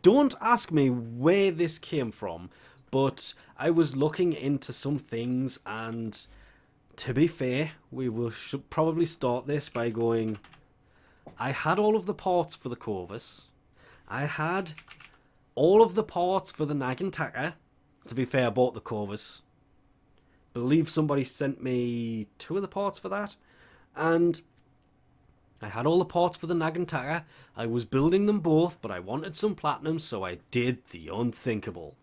Don't ask me where this came from, but I was looking into some things, and to be fair, should probably start this by going, I had all of the parts for the Corvus. I had all of the parts for the Nagantaka. To be fair, I bought the Corvus. Believe somebody sent me 2 of the parts for that. And I had all the parts for the Nagantaka. I was building them both, but I wanted some platinum, so I did the unthinkable.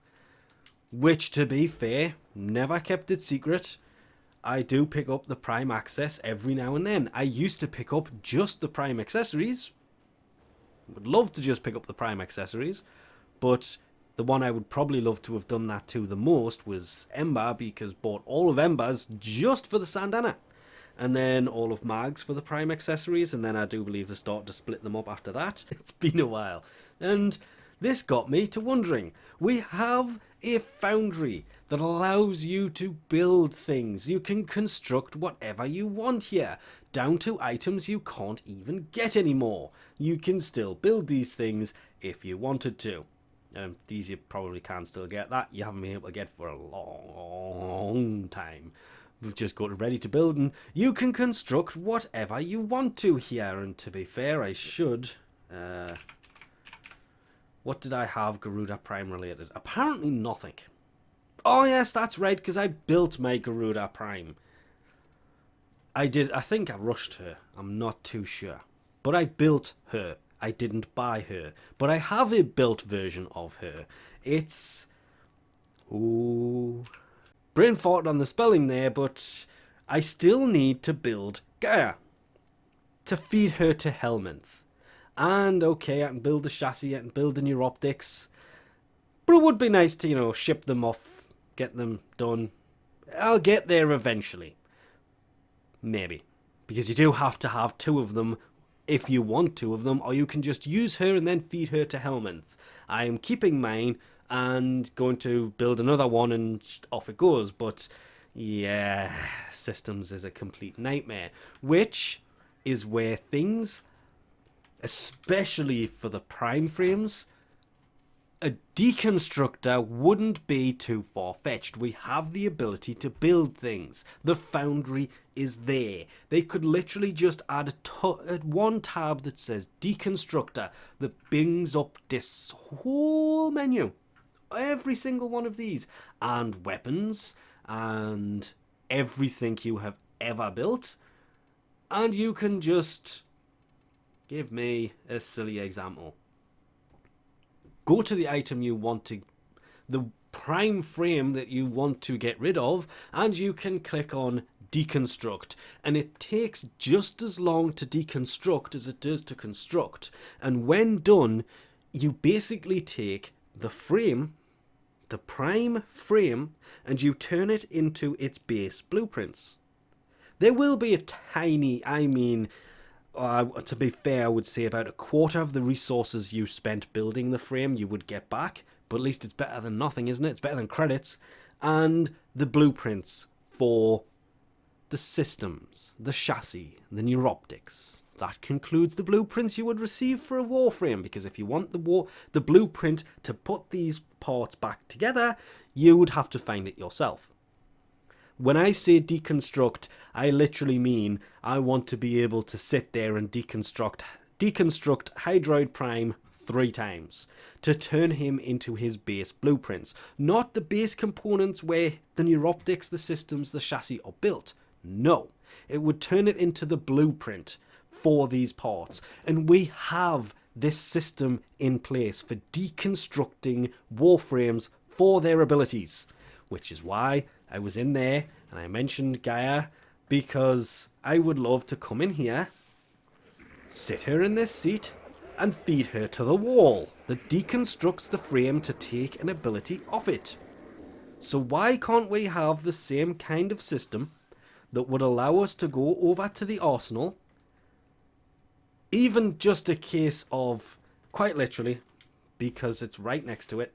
Which, to be fair, never kept it secret. I do pick up the Prime Access every now and then. I used to pick up just the Prime accessories. Would love to just pick up the Prime accessories, but the one I would probably love to have done that to the most was Ember, because bought all of Ember's just for the Sandana. And then all of Mag's for the Prime accessories, and then I do believe they started to split them up after that. It's been a while. And this got me to wondering, we have a foundry that allows you to build things. You can construct whatever you want here, down to items you can't even get anymore. You can still build these things if you wanted to. These you probably can still get. That you haven't been able to get for a long time. Just go to ready to build and you can construct whatever you want to here. And to be fair, I should... what did I have Garuda Prime related? Apparently nothing. Oh yes, that's right, because I built my Garuda Prime. I think I rushed her. I'm not too sure. But I built her. I didn't buy her. But I have a built version of her. It's... Ooh... Brain fart on the spelling there, but I still need to build Gaia to feed her to Helminth. And okay, I can build the chassis, I can build the new optics, but it would be nice to, you know, ship them off, get them done. I'll get there eventually. Maybe. Because you do have to have 2 of them if you want 2 of them, or you can just use her and then feed her to Helminth. I am keeping mine and going to build another one and off it goes. But yeah, systems is a complete nightmare, which is where things, especially for the Prime frames, a deconstructor wouldn't be too far-fetched. We have the ability to build things. The foundry is there. They could literally just add one tab that says deconstructor that brings up this whole menu. Every single one of these, and weapons, and everything you have ever built, and you can just give me a silly example. Go to the item you want to, the prime frame that you want to get rid of, and you can click on deconstruct, and it takes just as long to deconstruct as it does to construct. And when done, you basically take the frame, the prime frame, and you turn it into its base blueprints. There will be a tiny, to be fair, I would say about a quarter of the resources you spent building the frame you would get back, but at least it's better than nothing, isn't it? It's better than credits. And the blueprints for the systems, the chassis, the neuroptics. That concludes the blueprints you would receive for a Warframe, because if you want the blueprint to put these parts back together, you would have to find it yourself. When I say deconstruct, I literally mean I want to be able to sit there and deconstruct Hydroid Prime 3 times to turn him into his base blueprints. Not the base components where the neuroptics, the systems, the chassis are built. No, it would turn it into the blueprint for these parts. And we have this system in place for deconstructing Warframes for their abilities, which is why I was in there and I mentioned Gaia, because I would love to come in here, sit her in this seat, and feed her to the wall that deconstructs the frame to take an ability off it. So why can't we have the same kind of system that would allow us to go over to the arsenal, even just a case of, quite literally, because it's right next to it,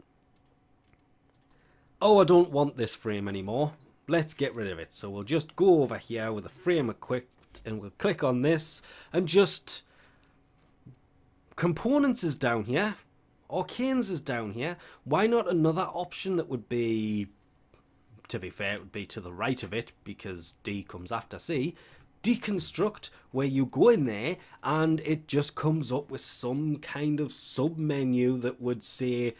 oh, I don't want this frame anymore, let's get rid of it. So we'll just go over here with the frame equipped and we'll click on this, and just components is down here, Arcane's is down here. Why not another option that would be, to be fair, it would be to the right of it because D comes after C. Deconstruct, where you go in there and it just comes up with some kind of sub-menu that would say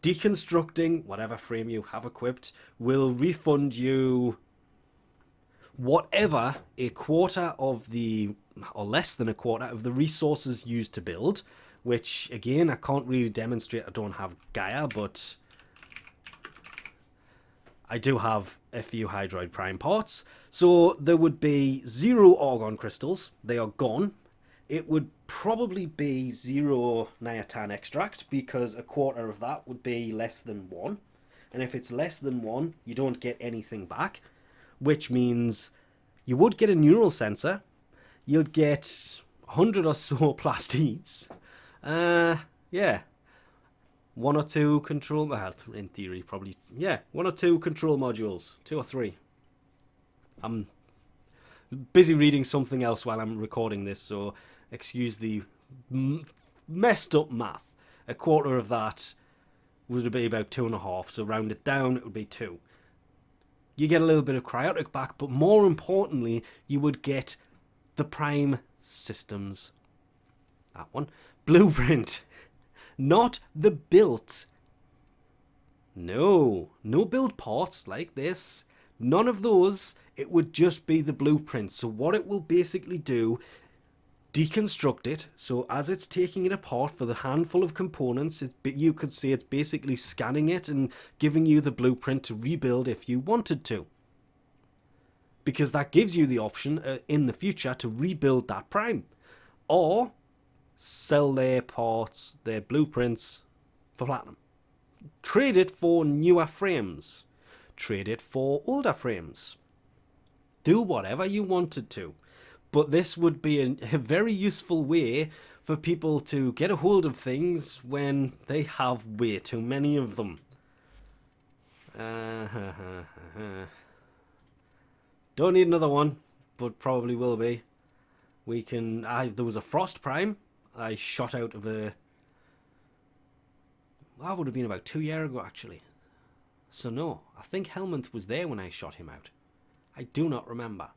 deconstructing whatever frame you have equipped will refund you whatever a quarter of the, or less than a quarter of the resources used to build, which again I can't really demonstrate. I don't have Gaia, but I do have a few Hydroid Prime parts. So there would be 0 Argon crystals. They are gone. It would probably be 0 Niatan extract because a quarter of that would be less than 1. And if it's less than 1, you don't get anything back, which means you would get a neural sensor. You'll get 100 or so plastids. Yeah. 1 or 2 control, well, in theory, probably, yeah, 1 or 2 control modules, 2 or 3. I'm busy reading something else while I'm recording this, so excuse the messed up math. A quarter of that would be about 2.5, so round it down, it would be 2. You get a little bit of cryotic back, but more importantly, you would get the Prime Systems, that one, blueprint. Not the built. No build parts like this. None of those. It would just be the blueprint. So what it will basically do, deconstruct it. So as it's taking it apart for the handful of components, you could say it's basically scanning it and giving you the blueprint to rebuild if you wanted to. Because that gives you the option in the future to rebuild that Prime. Or sell their parts, their blueprints for platinum. Trade it for newer frames. Trade it for older frames. Do whatever you wanted to. But this would be a very useful way for people to get a hold of things when they have way too many of them. Don't need another one, but probably will be. We can. There was a Frost Prime I shot out of a... That would have been about 2 years ago, actually. So no, I think Helminth was there when I shot him out. I do not remember.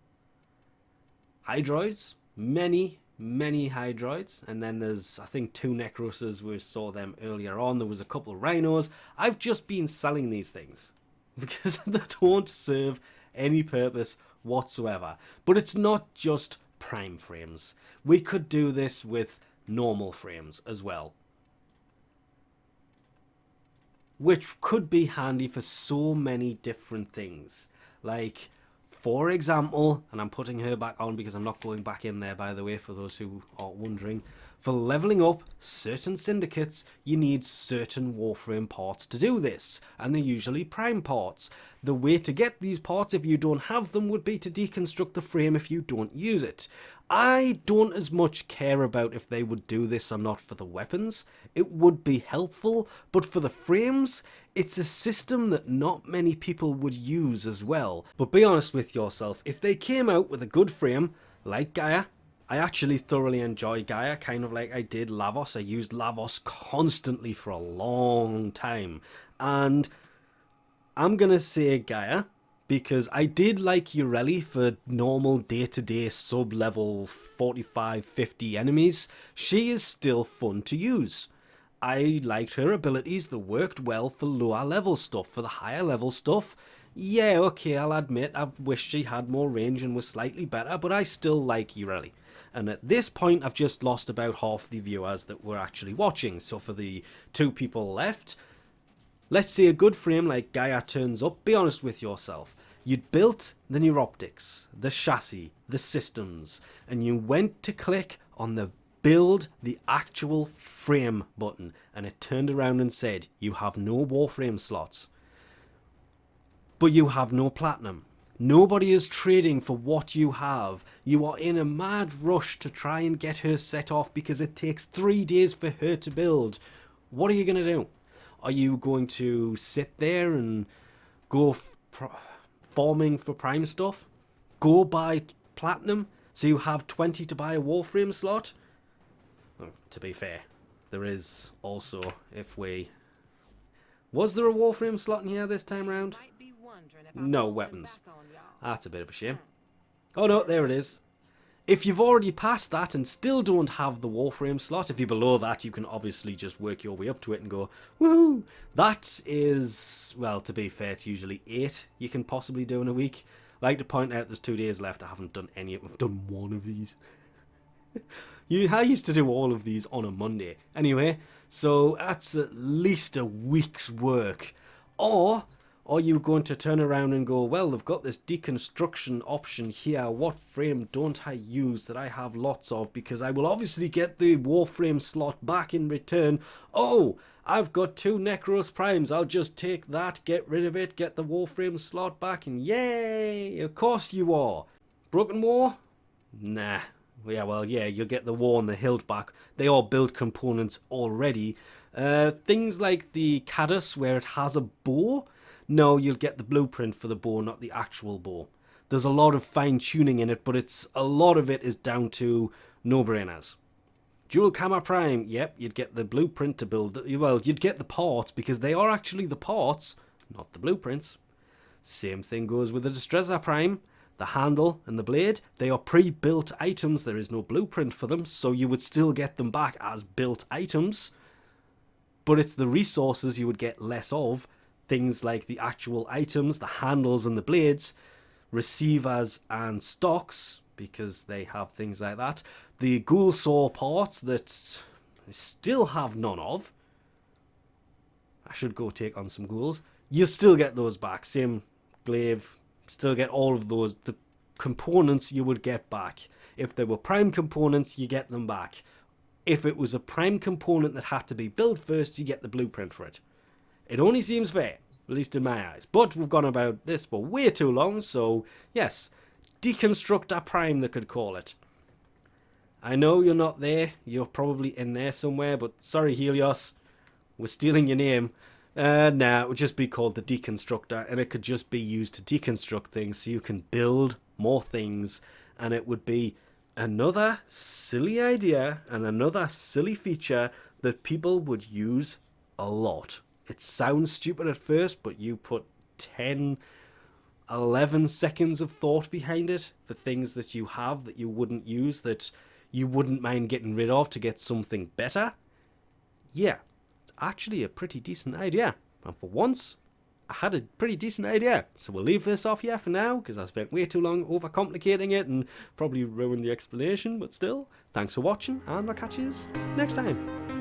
Hydroids, many Hydroids, and then there's, I think, 2 Necroses. We saw them earlier on. There was a couple of Rhinos. I've just been selling these things because they don't serve any purpose whatsoever. But it's not just Prime frames. We could do this with normal frames as well, which could be handy for so many different things. Like, for example, and I'm putting her back on because I'm not going back in there, by the way, for those who are wondering, for leveling up certain syndicates, you need certain Warframe parts to do this, and they're usually Prime parts. The way to get these parts, if you don't have them, would be to deconstruct the frame if you don't use it. I don't as much care about if they would do this or not for the weapons. It would be helpful, but for the frames, it's a system that not many people would use as well. But be honest with yourself, if they came out with a good frame, like Gaia, I actually thoroughly enjoy Gaia, kind of like I did Lavos. I used Lavos constantly for a long time. And I'm going to say Gaia, because I did like Ureli for normal day-to-day sub-level 45-50 enemies. She is still fun to use. I liked her abilities that worked well for lower level stuff. For the higher level stuff, yeah, okay, I'll admit I wish she had more range and was slightly better, but I still like Ureli. And at this point, I've just lost about half the viewers that were actually watching. So for the 2 people left, let's say a good frame like Gaia turns up. Be honest with yourself. You'd built the neuroptics, the chassis, the systems, and you went to click on the build the actual frame button, and it turned around and said, you have no Warframe slots, but you have no platinum. Nobody is trading for what you have. You are in a mad rush to try and get her set off because it takes 3 days for her to build. What are you going to do? Are you going to sit there and go farming for Prime stuff? Go buy platinum so you have 20 to buy a Warframe slot? Well, to be fair, there is also, if we... Was there a Warframe slot in here this time round? No weapons. That's a bit of a shame. Oh no, there it is. If you've already passed that and still don't have the Warframe slot, if you're below that, you can obviously just work your way up to it and go, woohoo! That is, well, to be fair, it's usually 8 you can possibly do in a week. I like to point out there's 2 days left. I haven't done any of them. I've done 1 of these. I used to do all of these on a Monday. Anyway, so that's at least a week's work. Or are you going to turn around and go, well, they've got this deconstruction option here. What frame don't I use that I have lots of? Because I will obviously get the Warframe slot back in return. Oh, I've got 2 Necros Primes. I'll just take that, get rid of it, get the Warframe slot back, and yay! Of course you are. Broken War? Nah. Yeah, well, yeah, you'll get the War and the Hilt back. They are built components already. Things like the Caddis, where it has a bow, no, you'll get the blueprint for the bow, not the actual bow. There's a lot of fine-tuning in it, but a lot of it is down to no-brainers. Dual Camera Prime, yep, you'd get the blueprint to build... Well, you'd get the parts, because they are actually the parts, not the blueprints. Same thing goes with the Distressor Prime. The handle and the blade, they are pre-built items. There is no blueprint for them, so you would still get them back as built items. But it's the resources you would get less of. Things like the actual items, the handles and the blades, receivers and stocks, because they have things like that. The ghoul saw parts that I still have none of. I should go take on some ghouls. You'll still get those back. Same glaive. Still get all of those. The components you would get back. If they were prime components, you get them back. If it was a prime component that had to be built first, you get the blueprint for it. It only seems fair, at least in my eyes. But we've gone about this for way too long, so yes, Deconstructor Prime they could call it. I know you're not there, you're probably in there somewhere, but sorry Helios, we're stealing your name. Nah, it would just be called the Deconstructor, and it could just be used to deconstruct things so you can build more things, and it would be another silly idea and another silly feature that people would use a lot. It sounds stupid at first, but you put 10, 11 seconds of thought behind it for things that you have that you wouldn't use, that you wouldn't mind getting rid of to get something better. Yeah. Actually a pretty decent idea, and for once I had a pretty decent idea, so we'll leave this off here for now because I spent way too long overcomplicating it and probably ruined the explanation, but still, thanks for watching and I'll catch you next time.